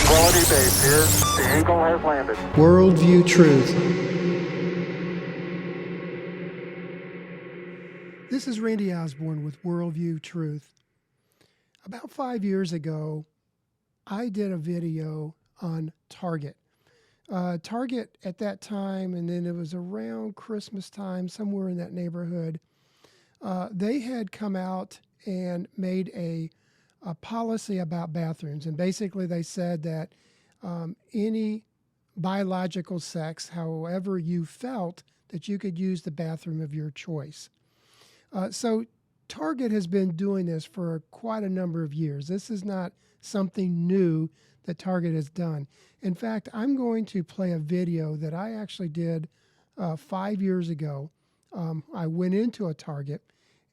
Tranquility Base here. The Eagle has landed. Worldview Truth. This is Randy Osborne with Worldview Truth. About 5 years ago, I did a video on Target. Target at that time, and then it was around Christmas time, somewhere in that neighborhood, they had come out and made a policy about bathrooms. And basically they said that any biological sex, however you felt, that you could use the bathroom of your choice. So Target has been doing this for quite a number of years. This is not something new that Target has done. In fact, I'm going to play a video that I actually did 5 years ago. I went into a Target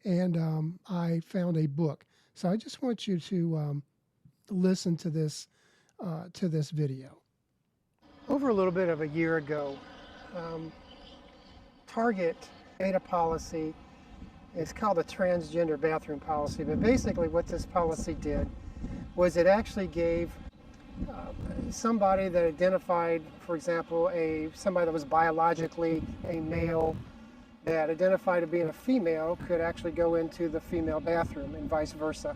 and I found a book. So I just want you to listen to this video. Over a little bit of a year ago, Target made a policy. It's called a transgender bathroom policy, but basically what this policy did was it actually gave somebody that identified, for example, somebody that was biologically a male that identified as being a female could actually go into the female bathroom and vice versa.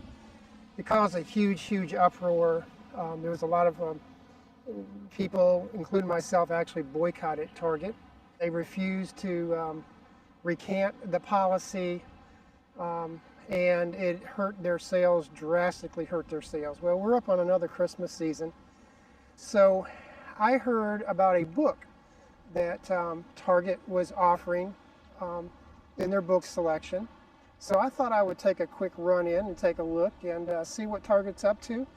It caused a huge uproar. There was a lot of people, including myself, actually boycotted Target. They refused to recant the policy, and it hurt their sales, drastically hurt their sales. Well, we're up on another Christmas season, so I heard about a book that Target was offering in their book selection. So I thought I would take a quick run in and take a look and see what Target's up to.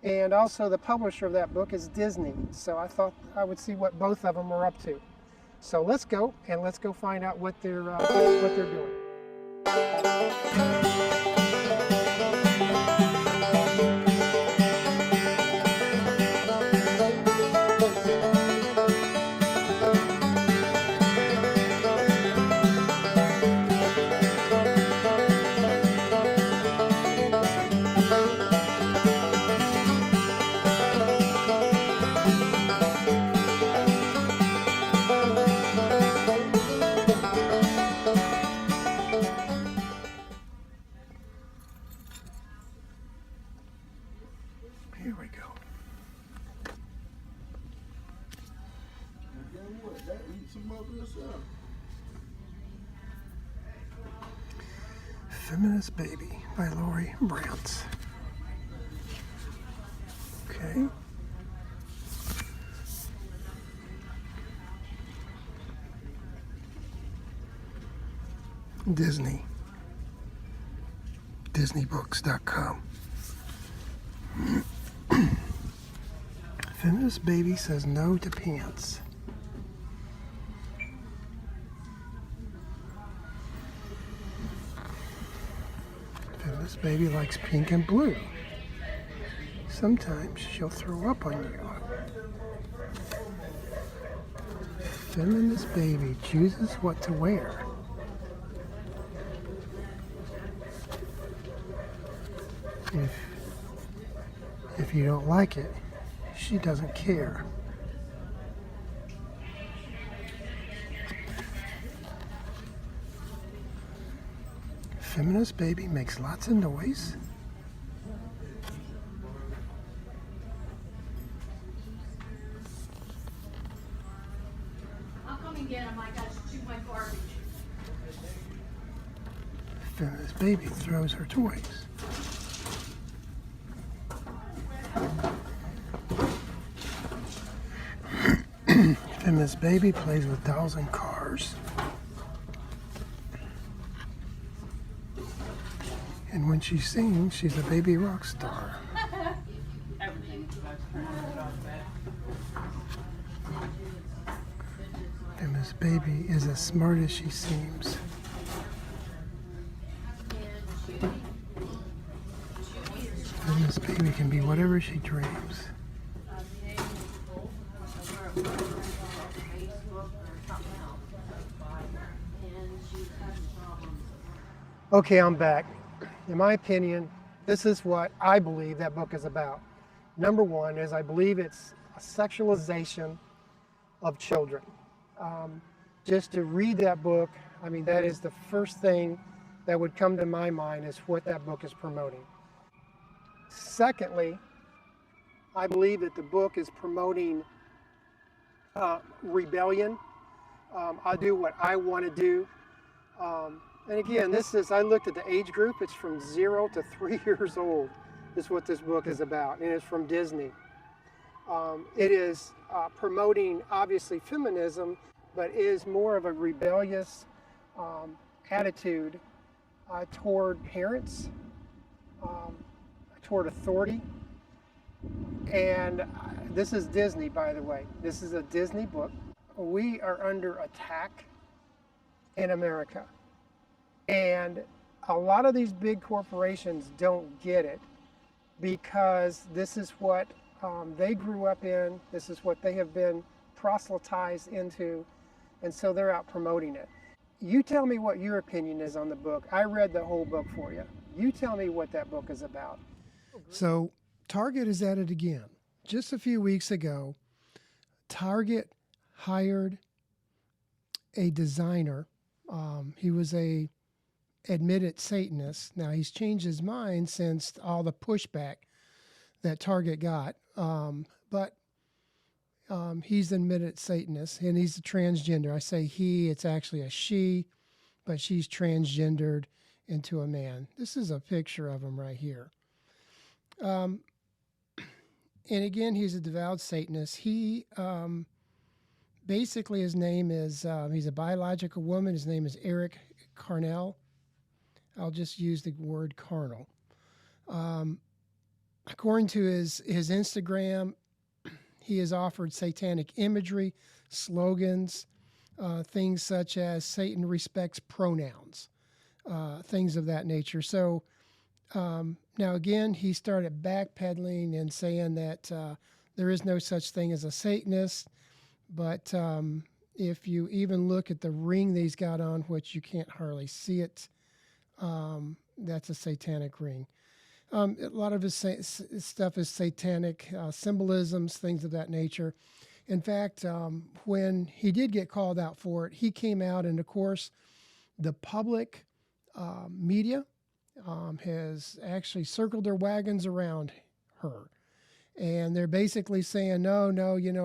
And also the publisher of that book is Disney. So I thought I would see what both of them are up to. So let's go find out what they're doing. Here we go. Feminist Baby by Lori Brownts. Okay. Disney. DisneyBooks.com. Feminist Baby says no to pants. Feminist Baby likes pink and blue. Sometimes she'll throw up on you. Feminist Baby chooses what to wear. If you don't like it, she doesn't care. Feminist Baby makes lots of noise. I'll come and get him. I got to chew my garbage. Feminist Baby throws her toys. Feminist Baby plays with dolls and cars. And when she sings, she's a baby rock star. Feminist Baby is as smart as she seems. Feminist Baby can be whatever she dreams. Okay, I'm back. In my opinion, this is what I believe that book is about. Number one is I believe it's a sexualization of children. Just to read that book, I mean, that is the first thing that would come to my mind is what that book is promoting. Secondly, I believe that the book is promoting rebellion. I do what I want to do. And again, I looked at the age group, it's from 0 to 3 years old, is what this book is about, and it's from Disney. It is promoting, obviously, feminism, but is more of a rebellious attitude toward parents, toward authority. And this is Disney, by the way. This is a Disney book. We are under attack in America. And a lot of these big corporations don't get it because this is what they grew up in. This is what they have been proselytized into. And so they're out promoting it. You tell me what your opinion is on the book. I read the whole book for you. You tell me what that book is about. So Target is at it again. Just a few weeks ago, Target hired a designer. He was a admitted Satanist. Now he's changed his mind since all the pushback that Target got. But he's an admitted Satanist, and he's a transgender. I say he, it's actually a she, but she's transgendered into a man. This is a picture of him right here. And again, he's a devout Satanist. He basically, his name is, he's a biological woman. His name is Eric Carnell. I'll just use the word carnal. According to his Instagram, he has offered satanic imagery, slogans, things such as Satan respects pronouns, things of that nature. So now again, he started backpedaling and saying that there is no such thing as a Satanist. But if you even look at the ring that he's got on, which you can't hardly see it, that's a satanic ring. A lot of his stuff is satanic symbolisms, things of that nature. In fact, when he did get called out for it, he came out, and of course, the public media has actually circled their wagons around her. And they're basically saying, no,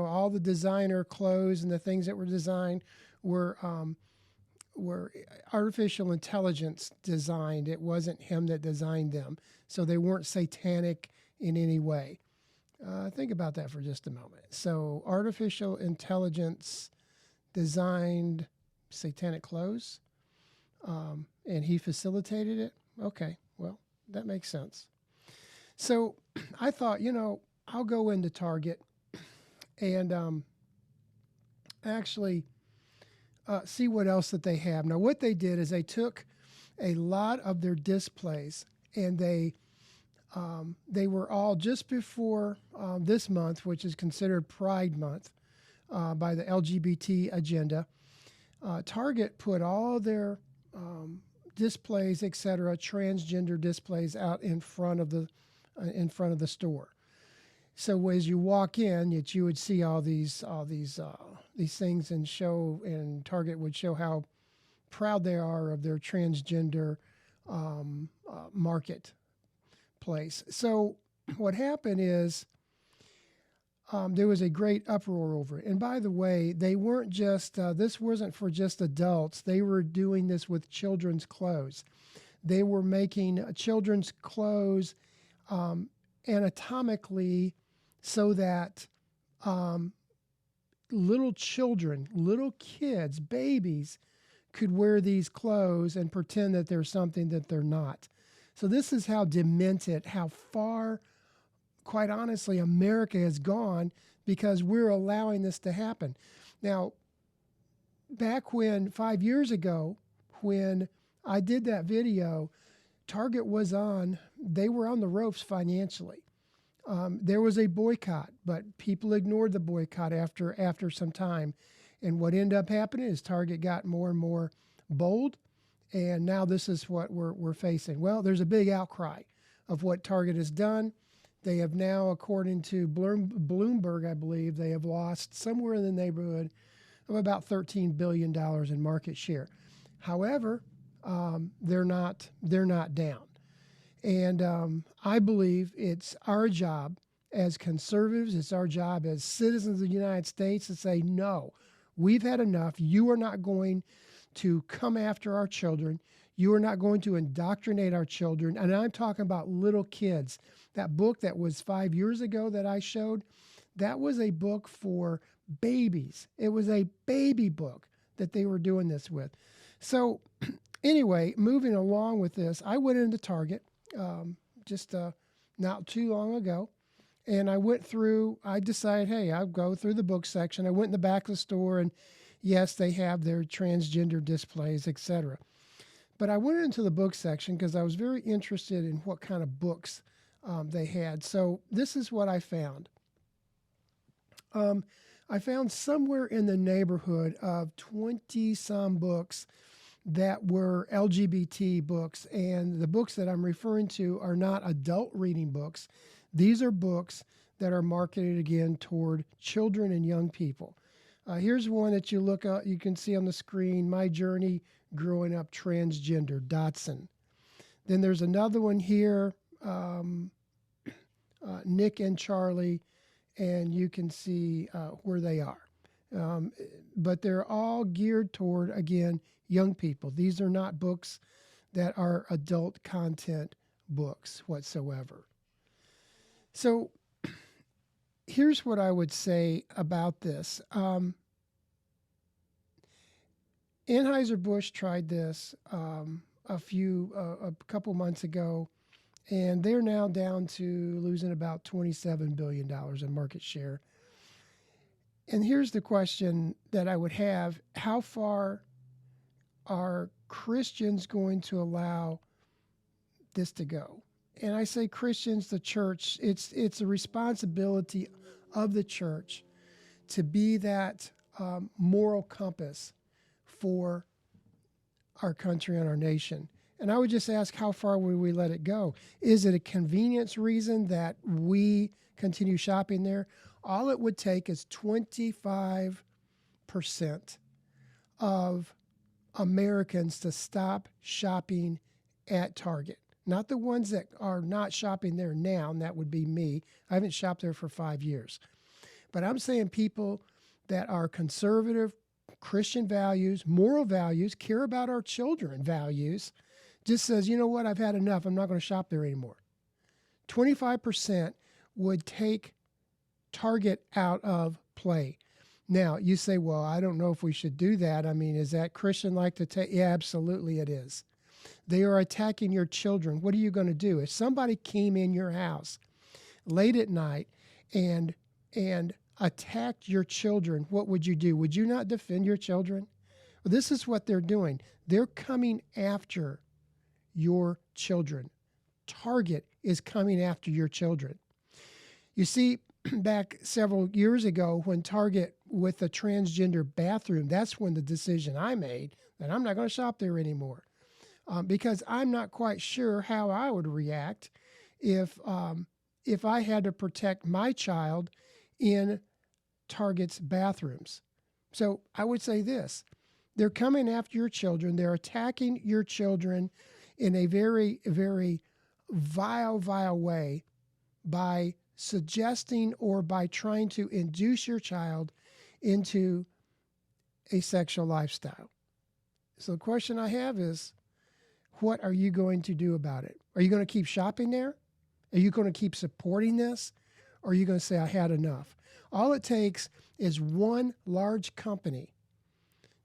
all the designer clothes and the things that were designed were artificial intelligence designed. It wasn't him that designed them. So they weren't satanic in any way. Think about that for just a moment. So artificial intelligence designed satanic clothes, and he facilitated it. Okay, well, that makes sense. So I thought, I'll go into Target and actually see what else that they have. Now, what they did is they took a lot of their displays, and they were all just before this month, which is considered Pride Month by the LGBT agenda. Target put all their displays, etc., transgender displays out in front of the store. So as you walk in, you would see all these things and Target would show how proud they are of their transgender marketplace. So what happened is there was a great uproar over it. And by the way, they weren't just this wasn't for just adults. They were doing this with children's clothes. They were making children's clothes anatomically so that little children, little kids, babies could wear these clothes and pretend that they're something that they're not. So this is how demented, how far, quite honestly, America has gone because we're allowing this to happen. Now, back 5 years ago, when I did that video, Target they were on the ropes financially. There was a boycott, but people ignored the boycott after some time. And what ended up happening is Target got more and more bold, and now this is what we're facing. Well, there's a big outcry of what Target has done. They have now, according to Bloomberg, I believe, they have lost somewhere in the neighborhood of about $13 billion in market share. However, they're not down. And I believe it's our job as conservatives, it's our job as citizens of the United States to say, no, we've had enough. You are not going to come after our children. You are not going to indoctrinate our children. And I'm talking about little kids. That book that was 5 years ago that I showed, that was a book for babies. It was a baby book that they were doing this with. So anyway, moving along with this, I went into Target just not too long ago. And I went through, I decided, hey, I'll go through the book section. I went in the back of the store, and yes, they have their transgender displays, etc. But I went into the book section because I was very interested in what kind of books they had. So this is what I found. I found somewhere in the neighborhood of 20-some books that were LGBT books. And the books that I'm referring to are not adult reading books. These are books that are marketed, again, toward children and young people. Here's one that you look at, you can see on the screen, My Journey Growing Up Transgender, Dotson. Then there's another one here, Nick and Charlie, and you can see where they are. But they're all geared toward, again, young people. These are not books that are adult content books whatsoever. So here's what I would say about this. Anheuser-Busch tried this a couple months ago, and they're now down to losing about $27 billion in market share. And here's the question that I would have: how far are Christians going to allow this to go? And I say Christians, the church, it's a responsibility of the church to be that moral compass for our country and our nation. And I would just ask, how far would we let it go? Is it a convenience reason that we continue shopping there? All it would take is 25% of Americans to stop shopping at Target. Not the ones that are not shopping there now, and that would be me. I haven't shopped there for 5 years. But I'm saying people that are conservative, Christian values, moral values, care about our children values, just says, you know what, I've had enough. I'm not going to shop there anymore. 25% would take Target out of play. Now, you say, well, I don't know if we should do that. I mean, is that Christian-like to take? Yeah, absolutely it is. They are attacking your children. What are you going to do? If somebody came in your house late at night and attacked your children, what would you do? Would you not defend your children? Well, this is what they're doing. They're coming after your children. Target is coming after your children. You see, back several years ago when Target with the transgender bathroom, that's when the decision I made that I'm not going to shop there anymore. Because I'm not quite sure how I would react if I had to protect my child in Target's bathrooms. So I would say this: they're coming after your children. They're attacking your children in a very, very vile way by suggesting or by trying to induce your child into a sexual lifestyle. So the question I have is, what are you going to do about it? Are you going to keep shopping there? Are you going to keep supporting this? Or are you going to say, I had enough? All it takes is one large company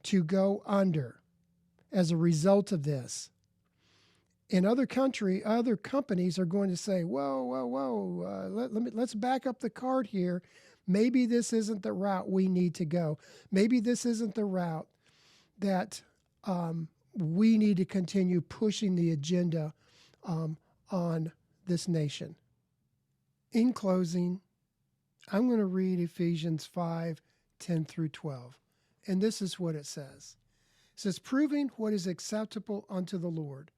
to go under as a result of this. In other companies are going to say, whoa, let's back up the cart here. Maybe this isn't the route we need to go. Maybe this isn't the route that we need to continue pushing the agenda on this nation. In closing, I'm going to read Ephesians 5:10 through 12. And this is what it says. It says, proving what is acceptable unto the Lord,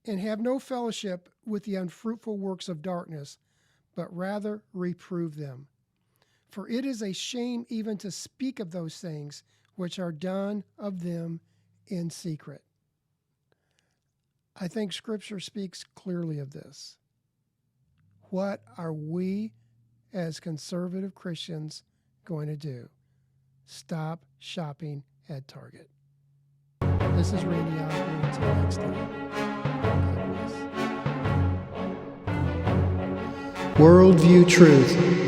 and have no fellowship with the unfruitful works of darkness, but rather reprove them. For it is a shame even to speak of those things which are done of them in secret. I think Scripture speaks clearly of this. What are we as conservative Christians going to do? Stop shopping at Target. This is Randy Osborne. Until next time. God bless. Worldview Truth